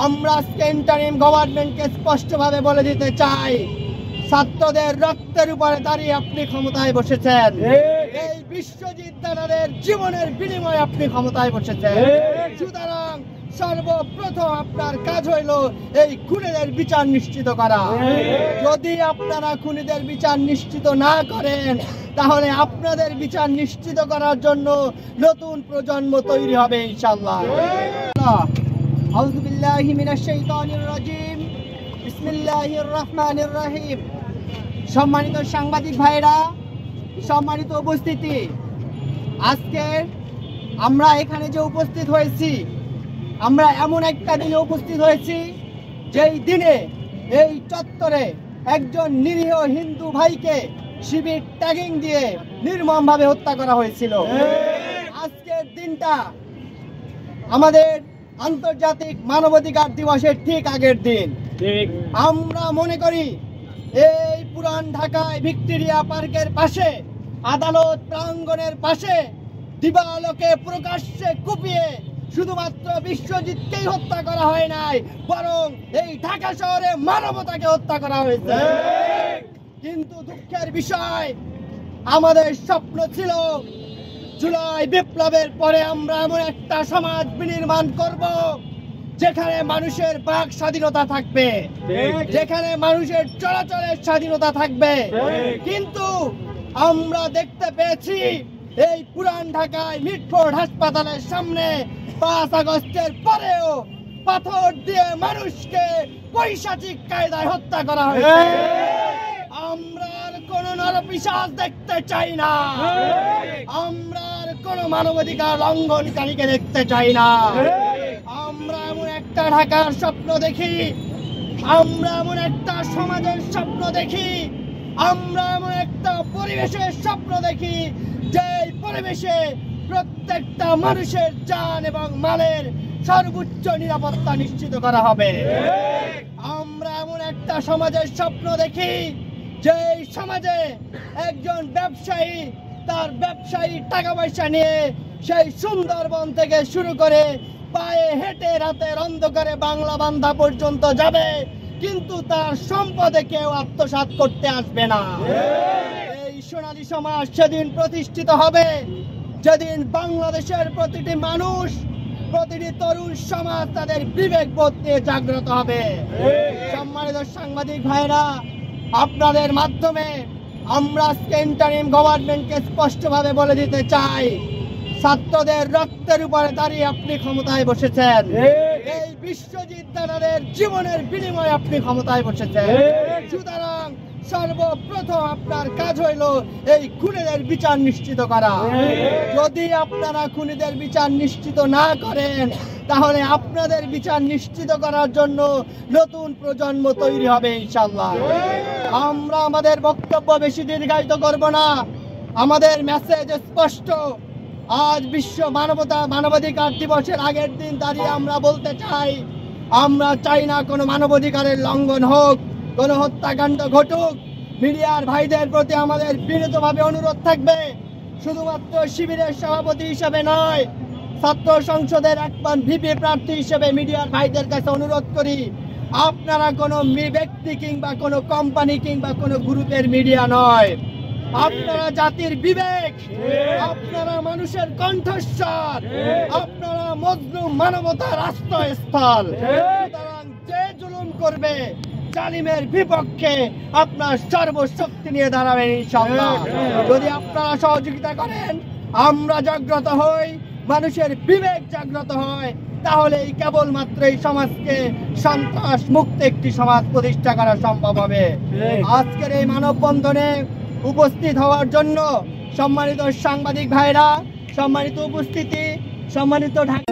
আমরা আজকে ইন্টারিম গভর্নমেন্টকে স্পষ্টভাবে বলে দিতে চাই, ছাত্রদের রক্তের উপরে দাঁড়িয়ে আপনি ক্ষমতায় বসেছেন। এই বিশ্বজিৎ দাদাদের জীবনের বিনিময়ে আপনি ক্ষমতায় বসেছেন। সুতরাং সর্বপ্রথম আপনার কাজ হইল এই খুনিদের বিচার নিশ্চিত করা। যদি আপনারা খুনিদের বিচার নিশ্চিত না করেন, তাহলে আপনাদের বিচার নিশ্চিত করার জন্য নতুন প্রজন্ম তৈরি হবে ইনশাআল্লাহ। আউযু বিল্লাহি মিনাশ শাইতানির রাজিম। বিসমিল্লাহির রহমানির রহিম। সম্মানিত সাংবাদিক ভাইরা, সম্মানিত উপস্থিতি, আজকে আমরা এখানে যে উপস্থিত হয়েছি, আমরা এমন একটা দিনে উপস্থিত হয়েছি যেই দিনে এই চত্বরে একজন নিরীহ হিন্দু ভাইকে শিবির ট্যাগিং দিয়ে নির্মমভাবে হত্যা করা হয়েছিল। আজকের দিনটা আমাদের আন্তর্জাতিক মানবাধিকার দিবসের ঠিক আগের দিন। আমরা মনে করি এই পুরান ঢাকায় ভিক্টোরিয়া পার্কের পাশে, আদালত প্রাঙ্গণের পাশে দিবালোকে প্রকাশ্যে কুপিয়ে শুধুমাত্র বিশ্বজিৎকেই হত্যা করা হয় নাই, বরং এই ঢাকা শহরে মানবতাকে হত্যা করা হয়েছে। কিন্তু দুঃখের বিষয়, আমাদের স্বপ্ন ছিল জুলাই বিপ্লবের পরে আমরা এমন একটা সমাজ বিনির্মাণ করব যেখানে মানুষের বাক স্বাধীনতা থাকবে, যেখানে মানুষের চলাচলের স্বাধীনতা থাকবে। কিন্তু আমরা দেখতে পেয়েছি এই পুরান ঢাকায় মিটফোর্ড হাসপাতালের সামনে 5 আগস্টের পরেও পাথর দিয়ে মানুষকে পৈশাচিক কায়দায় হত্যা করা হয়েছে। আমরা আর কোন নরপিশাচ দেখতে চাই না, আমরা আর কোন মানবাধিকার লঙ্ঘনকারীকে দেখতে চাই না। আমরা এমন একটা ঢাকার স্বপ্ন দেখি, আমরা এমন একটা সমাজের স্বপ্ন দেখি, আমরা এমন একটা পরিবেশের স্বপ্ন দেখি যে পরিবেশে প্রত্যেকটা মানুষের জান এবং মালের সর্বোচ্চ নিরাপত্তা নিশ্চিত করা হবে। আমরা এমন একটা সমাজের স্বপ্ন দেখি যে সমাজে একজন ব্যবসায়ী তার ব্যবসায়ী টাকা পয়সা নিয়ে সেই সুন্দরবন থেকে শুরু করে পায়ে হেঁটে রাতের অন্ধকারে বাংলা বান্ধা পর্যন্ত যাবে, কিন্তু তার সম্পদে কেউ আত্মসাৎ করতে আসবে না। এই সোনালী সমাজ সেদিন প্রতিষ্ঠিত হবে যেদিন বাংলাদেশের প্রতিটি মানুষ, প্রতিটি তরুণ সমাজ তাদের বিবেক বোধ নিয়ে জাগ্রত হবে। সম্মানিত সাংবাদিক ভাইরা, আপনাদের মাধ্যমে আমরা আজকে ইন্টারিম গভর্নমেন্টকে স্পষ্টভাবে বলে দিতে চাই, ছাত্রদের রক্তের উপরে দাঁড়িয়ে আপনি ক্ষমতায় বসেছেন। এই বিশ্বজিৎ দাদাদের জীবনের বিনিময়ে আপনি ক্ষমতায় বসেছেন। সুতরাং সর্বপ্রথম আপনার কাজ হইল এই খুনিদের বিচার নিশ্চিত করা। যদি আপনারা খুনিদের বিচার নিশ্চিত না করেন, তাহলে আপনাদের বিচার নিশ্চিত করার জন্য নতুন প্রজন্ম তৈরি হবে ইনশাআল্লাহ। আমরা আমাদের বক্তব্য বেশি দীর্ঘায়িত করব না, আমাদের মেসেজ স্পষ্ট। আজ বিশ্ব মানবাধিকার দিবসের আগের দিন দাঁড়িয়ে আমরা বলতে চাই, আমরা চাই না কোনো মানবাধিকারের লঙ্ঘন হোক, কোনো হত্যাকাণ্ড ঘটুক। মিডিয়ার ভাইদের প্রতি আমাদের বিনীতভাবে অনুরোধ থাকবে, শুধুমাত্র শিবিরের সভাপতি হিসেবে নয়, ছাত্র সংসদের একজন ভিপি প্রার্থী হিসেবে মিডিয়ার ভাইদের কাছে অনুরোধ করি, আপনারা কোনো ব্যক্তি কিংবা কোনো কোম্পানি কিংবা কোনো গ্রুপের মিডিয়া নয়, আপনারা জাতির বিবেক, আপনারা মানুষের কণ্ঠস্বর, আপনারা মজলুম মানবতার আশ্রয়স্থল। সুতরাং যে জুলুম করবে, জালিমের বিপক্ষে আপনার সর্বশক্তি নিয়ে দাঁড়াবেন ইনশাআল্লাহ। যদি আপনারা সহযোগিতা করেন, আমরা জাগ্রত হই, মানুষের বিবেক জাগ্রত হয়, তাহলে কেবলমাত্র এই সমাজকে সন্ত্রাস মুক্ত একটি সমাজ প্রতিষ্ঠা করা সম্ভব হবে। আজকের এই মানববন্ধনে উপস্থিত হওয়ার জন্য সম্মানিত সাংবাদিক ভাইরা, সম্মানিত উপস্থিতি, সম্মানিত ঢাকা